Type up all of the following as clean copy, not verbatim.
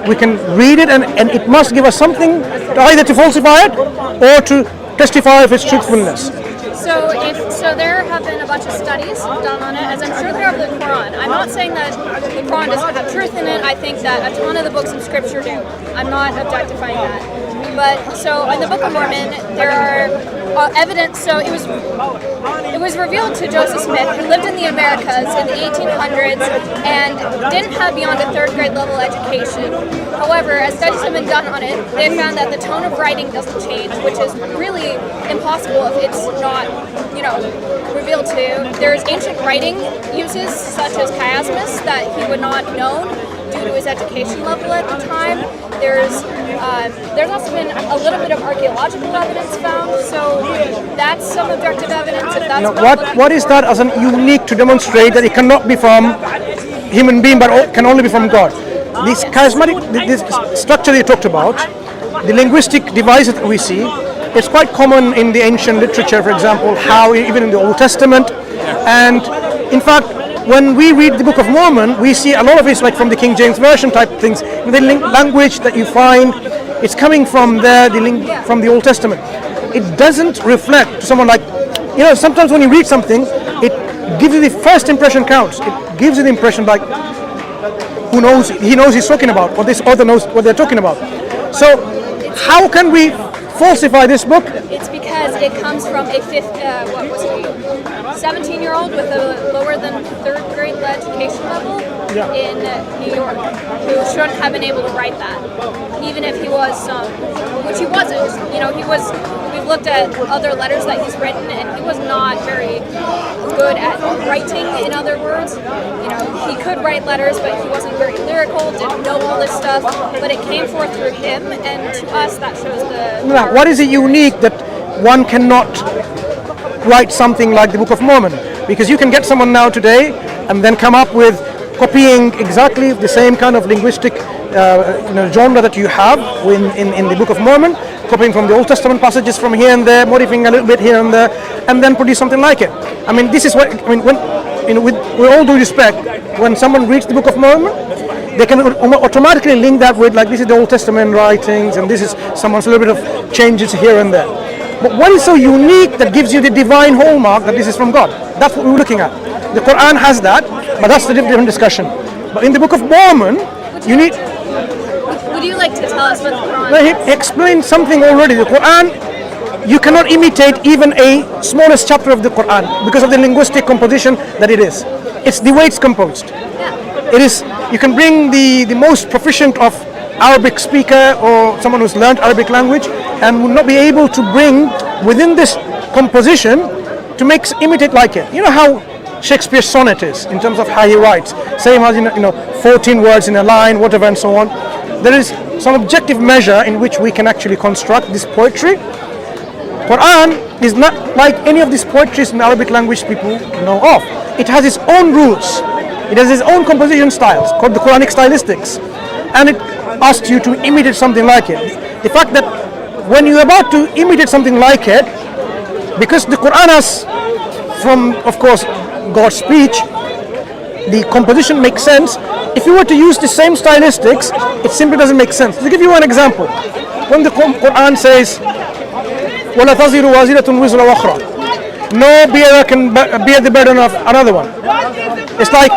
we can read it, and it must give us something either to falsify it or to testify of its truthfulness. So there have been a bunch of studies done on it, as I'm sure there are with the Quran. I'm not saying that the Quran doesn't have truth in it. I think that a ton of the books of Scripture do. I'm not objectifying that. But so in the Book of Mormon, there are evidence. So it was revealed to Joseph Smith, who lived in the Americas in the 1800s and didn't have beyond a 3rd grade level education. However, as studies have been done on it, they found that the tone of writing doesn't change, which is really impossible if it's not, revealed to. There's ancient writing uses, such as chiasmus, that he would not have known due to his education level at the time. There's also been a little bit of archaeological evidence found, so that's some objective evidence. If that's what is that as an unique to demonstrate that it cannot be from human being, but can only be from God? This charismatic, this structure you talked about, the linguistic devices that we see, it's quite common in the ancient literature, for example, how even in the Old Testament, and in fact, when we read the Book of Mormon, we see a lot of it's like from the King James Version type things. The language that you find, it's coming from there, from the Old Testament. It doesn't reflect to someone like, sometimes when you read something, it gives you the first impression counts. It gives you the impression like, he knows he's talking about, or this author knows what they're talking about. So how can we falsify this book? It's because it comes from a 17-year-old with a lower than 3rd grade education level in New York, who shouldn't have been able to write that, even if he was, which he wasn't. We've looked at other letters that he's written, and he was not very good at writing. In other words, he could write letters, but he wasn't very lyrical, didn't know all this stuff, but it came forth through him, and to us that shows the... What is it unique that one cannot write something like the Book of Mormon? Because you can get someone now today and then come up with copying exactly the same kind of linguistic genre that you have in the Book of Mormon, copying from the Old Testament passages from here and there, modifying a little bit here and there, and then produce something like it. I mean, this is what, with all due respect, when someone reads the Book of Mormon, they can automatically link that with, like, this is the Old Testament writings, and this is someone's a little bit of changes here and there. But what is so unique that gives you the divine hallmark that this is from God? That's what we're looking at. The Quran has that, but that's a different discussion. But in the Book of Mormon, you need... Would you like to tell us what the Quran is? He explained something already. The Quran, you cannot imitate even a smallest chapter of the Quran because of the linguistic composition that it is. It's the way it's composed. Yeah. It is. You can bring the most proficient of Arabic speaker or someone who's learned Arabic language and will not be able to bring within this composition to imitate like it. You know how Shakespeare's sonnet is in terms of how he writes. Same as 14 words in a line, whatever, and so on. There is some objective measure in which we can actually construct this poetry. Quran is not like any of these poetries in Arabic language people know of. It has its own rules. It has its own composition styles called the Quranic stylistics, and it asks you to imitate something like it. The fact that when you're about to imitate something like it, because the Quran has, from, of course, God's speech, the composition makes sense. If you were to use the same stylistics, it simply doesn't make sense. To give you an example, when the Quran says, وَلَا تَزِرُ وَازِرَةٌ وِزْرَ أُخْرَى, no bearer can bear the burden of another one. It's like,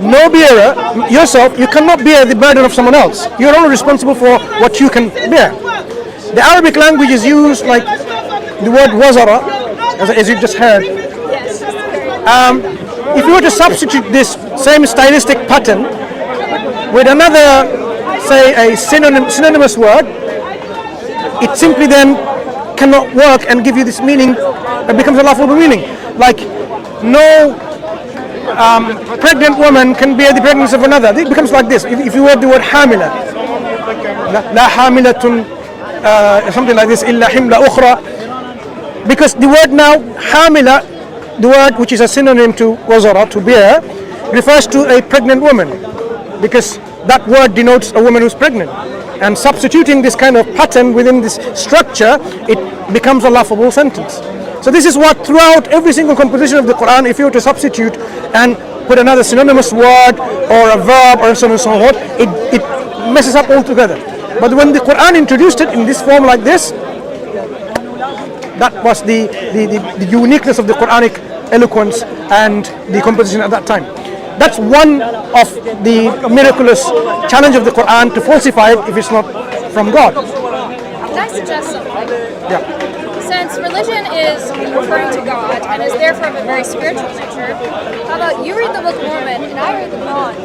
no bearer, yourself, you cannot bear the burden of someone else. You're only responsible for what you can bear. The Arabic language is used like the word wazara, as you just heard. If you were to substitute this same stylistic pattern with another, say, a synonymous word, it simply then cannot work and give you this meaning. It becomes a laughable meaning. Like, no pregnant woman can bear the pregnancy of another. It becomes like this. If you word the word hamila, la hamilatun, something like this, illa himla ukhra, because the word now hamila, the word which is a synonym to wazara, to bear, refers to a pregnant woman, because that word denotes a woman who's pregnant. And substituting this kind of pattern within this structure, it becomes a laughable sentence. So this is what throughout every single composition of the Quran, if you were to substitute and put another synonymous word or a verb or so on and so on, it messes up altogether. But when the Quran introduced it in this form like this, that was the uniqueness of the Quranic eloquence and the composition at that time. That's one of the miraculous challenge of the Quran, to falsify it if it's not from God. Can I suggest something? Yeah. Since religion is referring to God and is therefore of a very spiritual nature, how about you read the Book of Mormon and I read the Quran?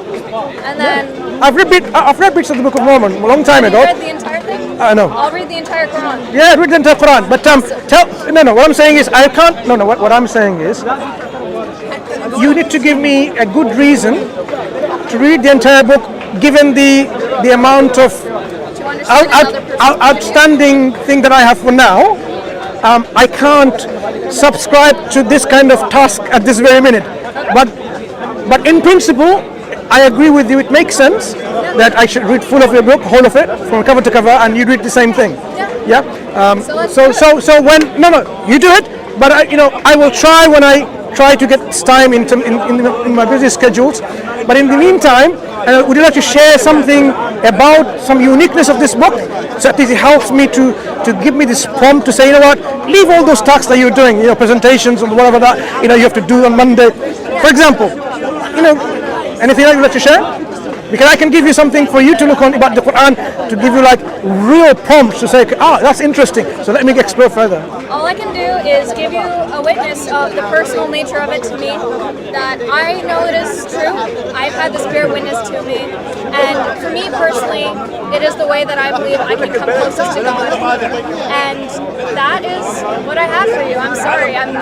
And then... I've read bits of the Book of Mormon a long time ago. Have you read the entire thing? No. I'll read the entire Quran. Yeah, I read the entire Quran. But what I'm saying is, I can't, what I'm saying is, you need to give me a good reason to read the entire book, given the amount of outstanding thing that I have for now. I can't subscribe to this kind of task at this very minute. But in principle, I agree with you. It makes sense that I should read full of your book, whole of it, from cover to cover, and you read the same thing. Yeah. So when you do it. But I will try when I try to get time in my busy schedules. But in the meantime, would you like to share something about some uniqueness of this book, so at least it helps me to give me this prompt to say, leave all those tasks that you're doing, presentations and whatever that you have to do on Monday, for example. Anything you'd like to share? Because I can give you something for you to look on about the Quran, to give you like real prompts to say, that's interesting, so let me explore further. All I can do is give you a witness of the personal nature of it to me, that I know it is true. I've had the Spirit witness to me, and for me personally, it is the way that I believe I can come closest to God. And that is what I have for you. I'm sorry, I'm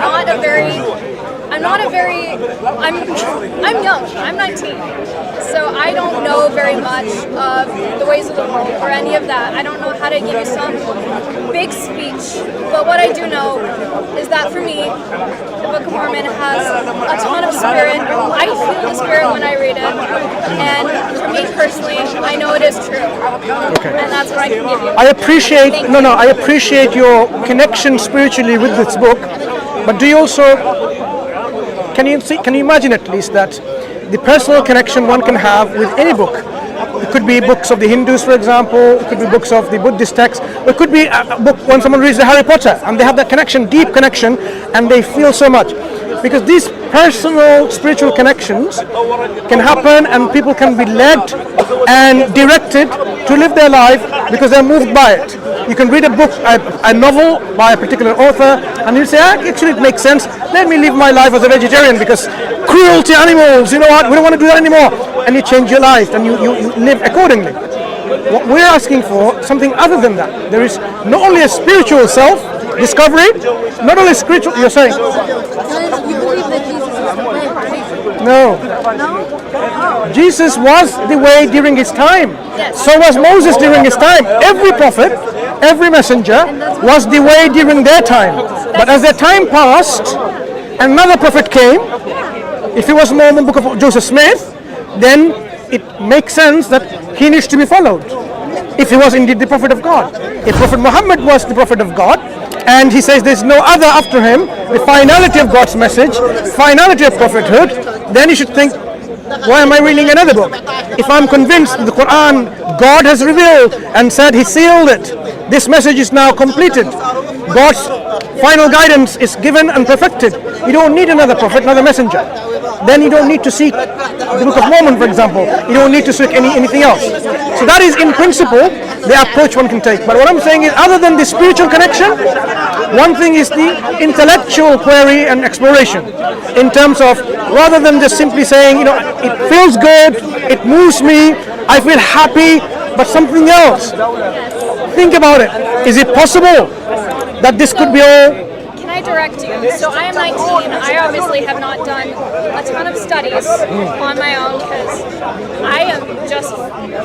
young, I'm 19, so I don't know very much of the ways of the world or any of that. I don't know how to give you some big speech, but what I do know is that for me, the Book of Mormon has a ton of Spirit. I feel the Spirit when I read it, and for me personally, I know it is true. Okay. And that's what I can give you. I appreciate your connection spiritually with this book, but do you also... Can you imagine at least that the personal connection one can have with any book? It could be books of the Hindus, for example. It could be books of the Buddhist texts. It could be a book when someone reads the Harry Potter and they have that connection, deep connection, and they feel so much. Because these personal spiritual connections can happen, and people can be led and directed to live their life because they're moved by it. You can read a book, a novel by a particular author, and you say, actually it makes sense. Let me live my life as a vegetarian because cruelty to animals, we don't want to do that anymore. And you change your life and you live accordingly. What we're asking for, something other than that. There is not only a spiritual self-discovery, not only spiritual, you're saying? You believe that Jesus is the way, right? No. No? Jesus was the way during his time. Yes. So was Moses during his time. Every prophet, every messenger was the way during their time. But as their time passed, another prophet came. If he was more in the book of Joseph Smith, then it makes sense that he needs to be followed. If he was indeed the prophet of God. If Prophet Muhammad was the prophet of God, and he says there's no other after him, the finality of God's message, finality of prophethood, then you should think, why am I reading another book? If I'm convinced the Quran, God has revealed and said he sealed it, this message is now completed, God's final guidance is given and perfected, you don't need another prophet, another messenger. Then you don't need to seek the Book of Mormon, for example. You don't need to seek anything else. So that is, in principle, the approach one can take. But what I'm saying is, other than the spiritual connection, one thing is the intellectual query and exploration. In terms of, rather than just simply saying, it feels good, it moves me, I feel happy, but something else. Think about it. Is it possible that this could be all? Can I direct you? So I am 19. I obviously have not done a ton of studies on my own because I am just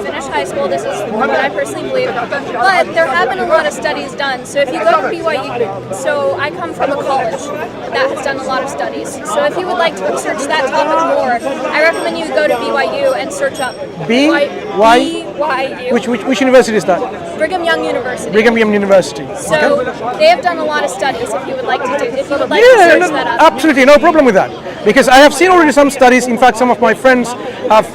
finished high school. This is what I personally believe. But there have been a lot of studies done. So if you go to BYU, so I come from a college that has done a lot of studies. So if you would like to research that topic more, I recommend you go to BYU and search up BYU. Which university is that? Brigham Young University. Brigham Young University. So they have done a lot of studies if you would like to search that up. Absolutely, no problem with that. Because I have seen already some studies. In fact, some of my friends have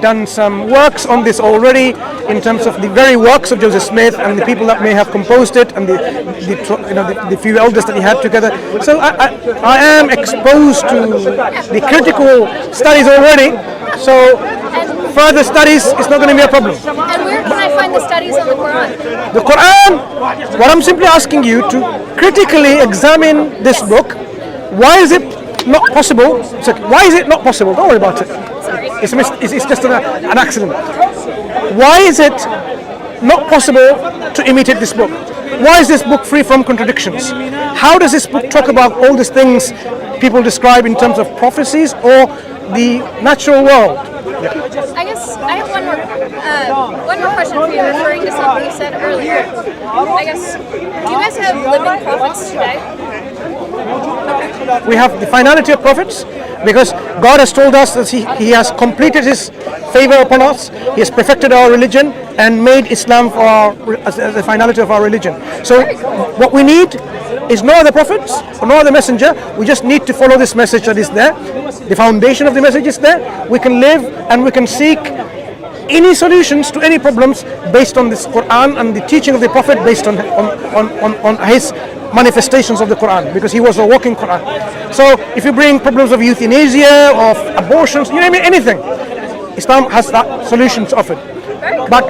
done some works on this already, in terms of the very works of Joseph Smith and the people that may have composed it, and the few elders that he had together. So I am exposed to the critical studies already. So further studies is not going to be a problem. And where can I find the studies on the Quran? The Quran, what I'm simply asking you to critically examine this book. Why is it not possible? Why is it not possible? Don't worry about it. Sorry. It's just an accident. Why is it not possible to imitate this book? Why is this book free from contradictions? How does this book talk about all these things people describe in terms of prophecies or the natural world? I guess I have one more question for you, referring to something you said earlier. I guess, do you guys have living prophets today? We have the finality of prophets, because God has told us that He has completed His favor upon us. He has perfected our religion and made Islam as the finality of our religion. So what we need is no other prophets or no other messenger. We just need to follow this message that is there. The foundation of the message is there. We can live and we can seek any solutions to any problems based on this Quran and the teaching of the Prophet, based on his manifestations of the Quran, because he was a walking Quran. So if you bring problems of euthanasia, of abortions, you name it, anything, Islam has that solutions of it. But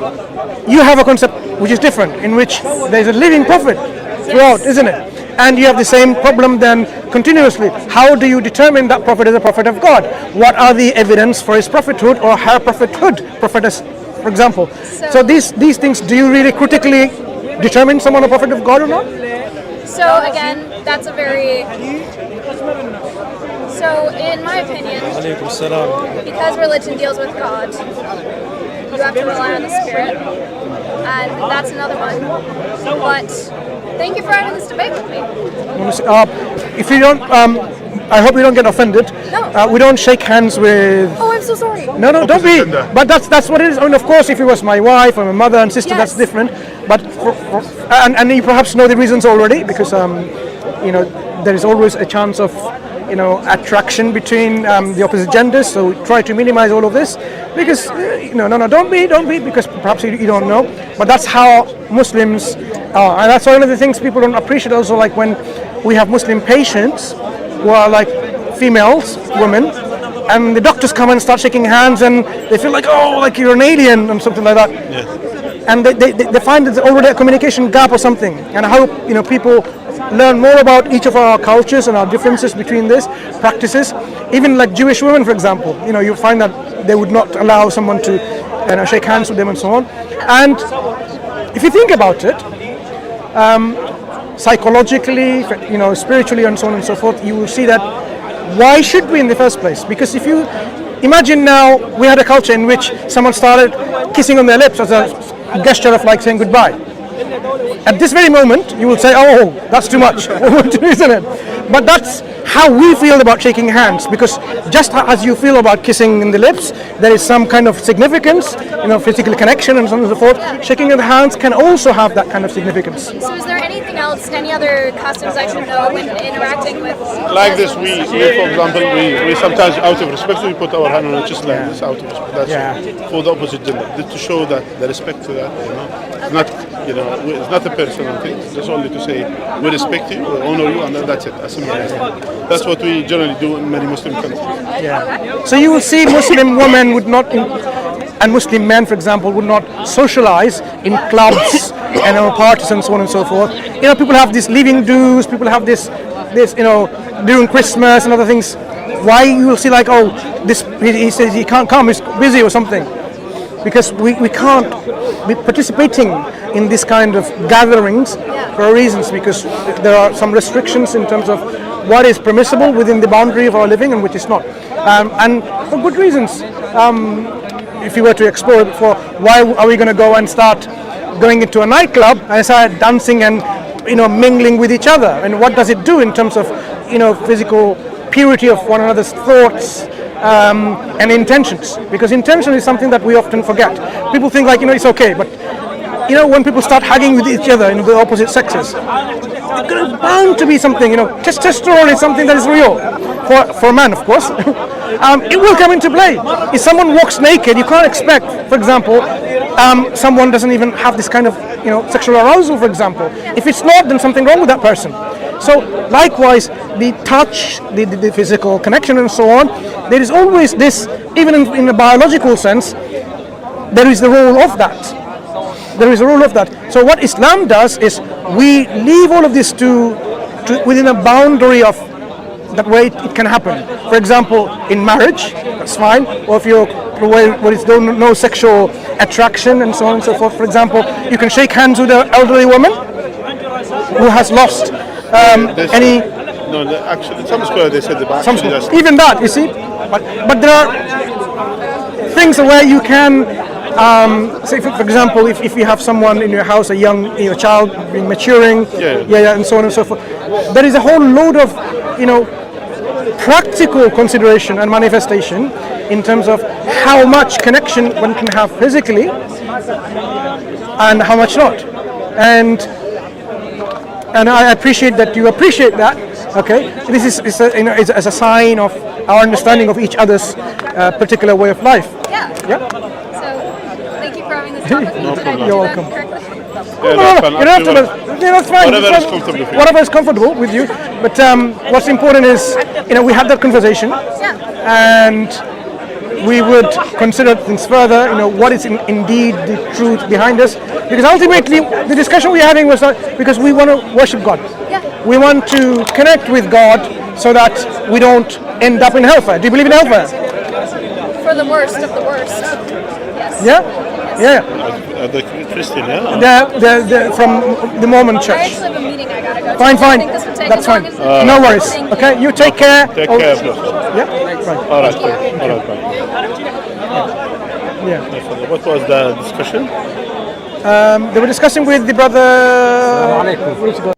you have a concept which is different, in which there is a living prophet throughout, isn't it? And you have the same problem then continuously. How do you determine that prophet is a prophet of God? What are the evidence for his prophethood or her prophethood, prophetess, for example? So these things, do you really critically determine someone a prophet of God or not? So again, that's a very... So in my opinion, because religion deals with God, you have to rely on the Spirit, and that's another one. But thank you for having this debate with me. If you don't, I hope you don't get offended. No. We don't shake hands with... Oh, I'm so sorry. No, don't be. But that's what it is. I mean, of course, if it was my wife or my mother and sister, Yes. that's different. But and you perhaps know the reasons already, because there is always a chance of attraction between the opposite genders. So we try to minimize all of this, because no, don't be, because perhaps you don't know. But that's how Muslims are, and that's one of the things people don't appreciate. Also, like when we have Muslim patients who are like females, women, and the doctors come and start shaking hands, and they feel like, oh, like you're an alien and something like that. Yeah. And they find that there's already a communication gap or something. And I hope people learn more about each of our cultures and our differences between this practices. Even like Jewish women, for example, you find that they would not allow someone to shake hands with them and so on. And if you think about it, psychologically, spiritually, and so on and so forth, you will see that why should we in the first place? Because if you imagine now, we had a culture in which someone started kissing on their lips as a gesture of like saying goodbye. At this very moment, you will say, oh, that's too much, isn't it? But that's how we feel about shaking hands, because just as you feel about kissing in the lips, there is some kind of significance, physical connection and so on and so forth. Shaking of the hands can also have that kind of significance. So is there anything else, any other customs I should know when interacting with... Like this, we for example, we sometimes, out of respect, we put our hand on the chest like this, out of respect. That's for the opposite gender, to show that the respect to that, It's not, it's not a personal thing. It's just only to say we respect you, we honor you, and that's it. As simple as that. That's what we generally do in many Muslim countries. Yeah. So you will see Muslim women would not, and Muslim men, for example, would not socialize in clubs and parties and so on and so forth. People have these leaving dues. People have this, during Christmas and other things. Why you will see like, oh, this he says he can't come, he's busy or something. Because we can't be participating in this kind of gatherings for reasons, because there are some restrictions in terms of what is permissible within the boundary of our living and which is not. And for good reasons. If you were to explore it before, why are we going to go and start going into a nightclub and start dancing and mingling with each other? And what does it do in terms of physical purity of one another's thoughts? And intentions, because intention is something that we often forget. People think like it's okay, but when people start hugging with each other, the opposite sexes, there's bound to be something. Testosterone is something that is real for man, of course. It will come into play. If someone walks naked, you can't expect, for example, someone doesn't even have this kind of sexual arousal, for example. If it's not, then something wrong with that person. So likewise, the touch, the physical connection and so on, there is always this, even in a biological sense, there is the role of that. There is a role of that. So what Islam does is we leave all of this to within a boundary of that way it can happen. For example, in marriage, that's fine. Or if you're where it's no sexual attraction and so on and so forth. For example, you can shake hands with an elderly woman who has lost any. No, actually, some square they said even that, you see. But there are things where you can. Say for example, if you have someone in your house, a young child maturing, and so on and so forth, there is a whole load of practical consideration and manifestation in terms of how much connection one can have physically and how much not. And I appreciate that you appreciate that. Okay, this is as a sign of our understanding of each other's particular way of life. Yeah. Thank you for having this talk with me. No problem. You're welcome. You don't have to. That's fine. Whatever is comfortable for you. Whatever is comfortable with you. But what's important is, we had that conversation, and we would consider things further. What is indeed the truth behind us? Because ultimately, the discussion we're having was not because we want to worship God. We want to connect with God so that we don't end up in hellfire. Do you believe in hellfire? For the worst of the worst. Yes. Yeah. The Christian, yeah. From the Mormon I church. actually have a meeting I gotta go to. Fine. I think this would take That's as long fine. as- No worries. Thank you. Okay, you take care. Take care, bro. Yeah. Fine. All right, bye. Yeah. What was the discussion? They were discussing with the brother.